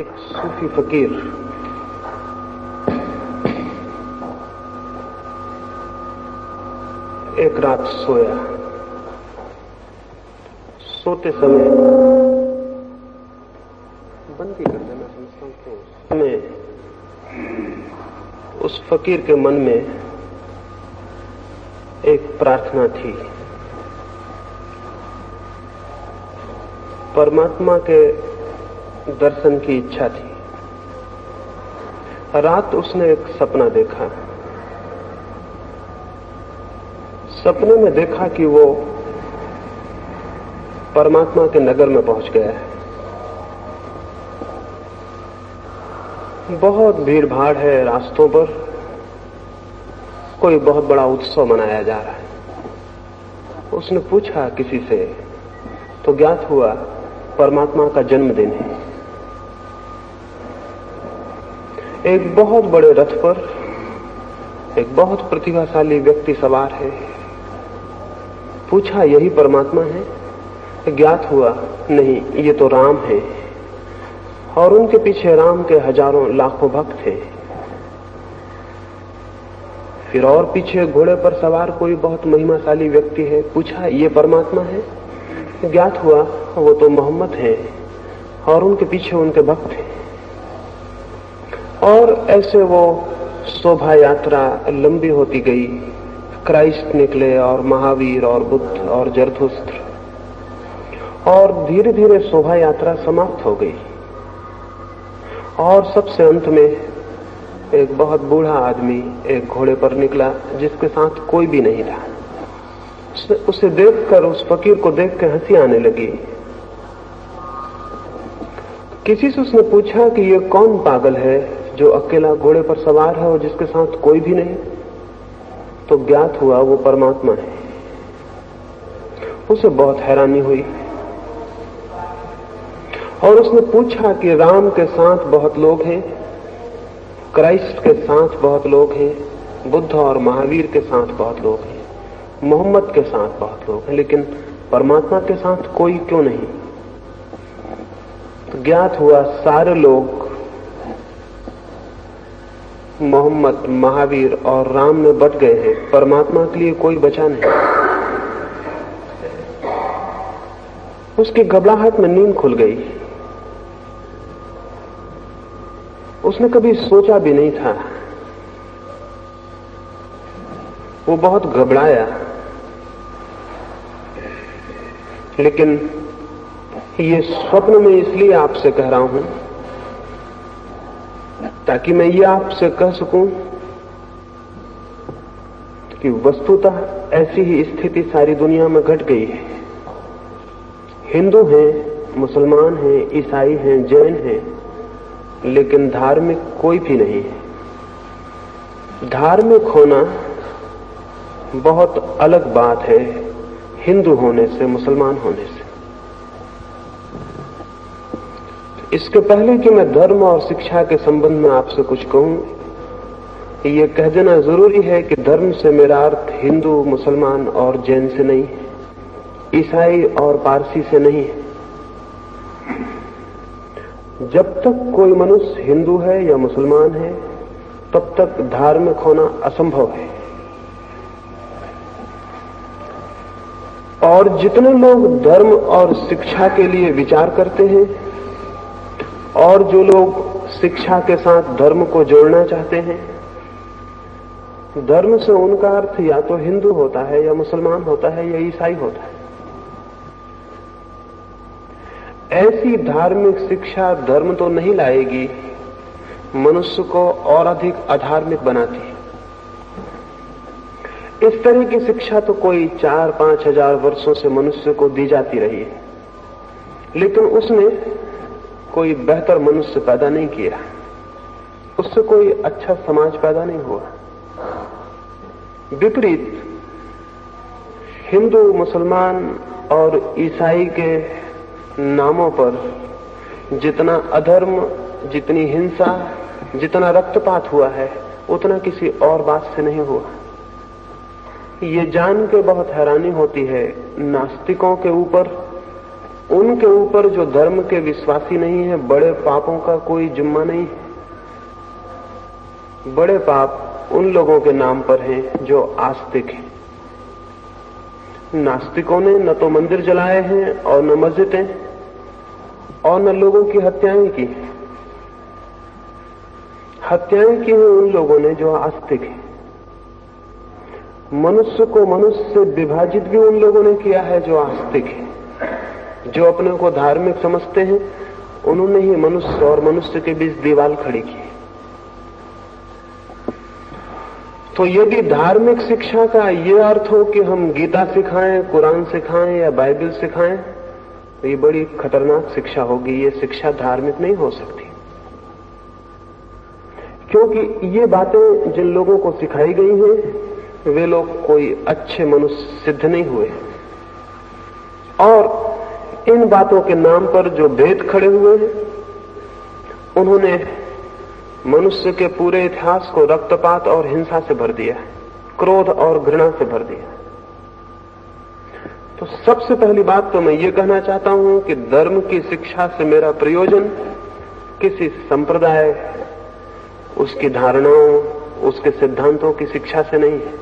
एक सूफी फकीर एक रात सोया। सोते समय बंदी कर देना समझता हूँ उस फकीर के मन में एक प्रार्थना थी। परमात्मा के दर्शन की इच्छा थी। रात उसने एक सपना देखा। सपने में देखा कि वो परमात्मा के नगर में पहुंच गया है। बहुत भीड़ भाड़ है रास्तों पर, कोई बहुत बड़ा उत्सव मनाया जा रहा है। उसने पूछा किसी से तो ज्ञात हुआ परमात्मा का जन्मदिन है। एक बहुत बड़े रथ पर एक बहुत प्रतिभाशाली व्यक्ति सवार है। पूछा यही परमात्मा है? ज्ञात हुआ नहीं, ये तो राम है। और उनके पीछे राम के हजारों लाखों भक्त थे। फिर और पीछे घोड़े पर सवार कोई बहुत महिमाशाली व्यक्ति है। पूछा ये परमात्मा है? ज्ञात हुआ वो तो मोहम्मद है और उनके पीछे उनके भक्त हैं। और ऐसे वो शोभा यात्रा लंबी होती गई। क्राइस्ट निकले और महावीर और बुद्ध और जरथुस्त्र, और धीरे धीरे शोभा यात्रा समाप्त हो गई। और सबसे अंत में एक बहुत बूढ़ा आदमी एक घोड़े पर निकला जिसके साथ कोई भी नहीं था। उसे देखकर, उस फकीर को देखकर हंसी आने लगी। किसी से उसने पूछा कि ये कौन पागल है जो अकेला घोड़े पर सवार है और जिसके साथ कोई भी नहीं? तो ज्ञात हुआ वो परमात्मा है। उसे बहुत हैरानी हुई और उसने पूछा कि राम के साथ बहुत लोग हैं, क्राइस्ट के साथ बहुत लोग हैं, बुद्ध और महावीर के साथ बहुत लोग हैं, मोहम्मद के साथ बहुत लोग हैं, लेकिन परमात्मा के साथ कोई क्यों नहीं? तो ज्ञात हुआ सारे लोग मोहम्मद, महावीर और राम में बट गए हैं। परमात्मा के लिए कोई बचा नहीं। उसकी घबराहट में नींद खुल गई। उसने कभी सोचा भी नहीं था। वो बहुत घबराया, लेकिन ये स्वप्न में इसलिए आपसे कह रहा हूं ताकि मैं ये आपसे कह सकूं कि वस्तुतः ऐसी ही स्थिति सारी दुनिया में घट गई है। हिंदू हैं, मुसलमान हैं, ईसाई हैं, जैन हैं, लेकिन धार्मिक कोई भी नहीं है। धार्मिक होना बहुत अलग बात है हिंदू होने से, मुसलमान होने से। इसके पहले कि मैं धर्म और शिक्षा के संबंध में आपसे कुछ कहूं, ये कह देना जरूरी है कि धर्म से मेरा अर्थ हिंदू, मुसलमान और जैन से नहीं है, ईसाई और पारसी से नहीं है। जब तक कोई मनुष्य हिंदू है या मुसलमान है, तब तक धार्मिक होना असंभव है। और जितने लोग धर्म और शिक्षा के लिए विचार करते हैं और जो लोग शिक्षा के साथ धर्म को जोड़ना चाहते हैं, धर्म से उनका अर्थ या तो हिंदू होता है या मुसलमान होता है या ईसाई होता है। ऐसी धार्मिक शिक्षा धर्म तो नहीं लाएगी, मनुष्य को और अधिक अधार्मिक बनाती है। इस तरह की शिक्षा तो कोई 4-5 हजार वर्षों से मनुष्य को दी जाती रही है, लेकिन उसने कोई बेहतर मनुष्य पैदा नहीं किया, उससे कोई अच्छा समाज पैदा नहीं हुआ। विपरीत हिंदू, मुसलमान और ईसाई के नामों पर जितना अधर्म, जितनी हिंसा, जितना रक्तपात हुआ है, उतना किसी और बात से नहीं हुआ। ये जान के बहुत हैरानी होती है नास्तिकों के ऊपर उनके ऊपर जो धर्म के विश्वासी नहीं है, बड़े पापों का कोई जिम्मा नहीं है। बड़े पाप उन लोगों के नाम पर हैं जो आस्तिक हैं। नास्तिकों ने न तो मंदिर जलाए हैं और न मस्जिदें और न लोगों की हत्याएं की। हत्याएं की हैं उन लोगों ने जो आस्तिक हैं। मनुष्य को मनुष्य से विभाजित भी उन लोगों ने किया है जो आस्तिक है। जो अपने को धार्मिक समझते हैं, उन्होंने ही मनुष्य और मनुष्य के बीच दीवार खड़ी की। तो यदि धार्मिक शिक्षा का यह अर्थ हो कि हम गीता सिखाएं, कुरान सिखाएं या बाइबल सिखाएं, तो ये बड़ी खतरनाक शिक्षा होगी। ये शिक्षा धार्मिक नहीं हो सकती, क्योंकि ये बातें जिन लोगों को सिखाई गई हैं वे लोग कोई अच्छे मनुष्य सिद्ध नहीं हुए। और इन बातों के नाम पर जो भेद खड़े हुए हैं, उन्होंने मनुष्य के पूरे इतिहास को रक्तपात और हिंसा से भर दिया, क्रोध और घृणा से भर दिया। तो सबसे पहली बात तो मैं ये कहना चाहता हूं कि धर्म की शिक्षा से मेरा प्रयोजन किसी संप्रदाय, उसकी धारणाओं, उसके सिद्धांतों की शिक्षा से नहीं है।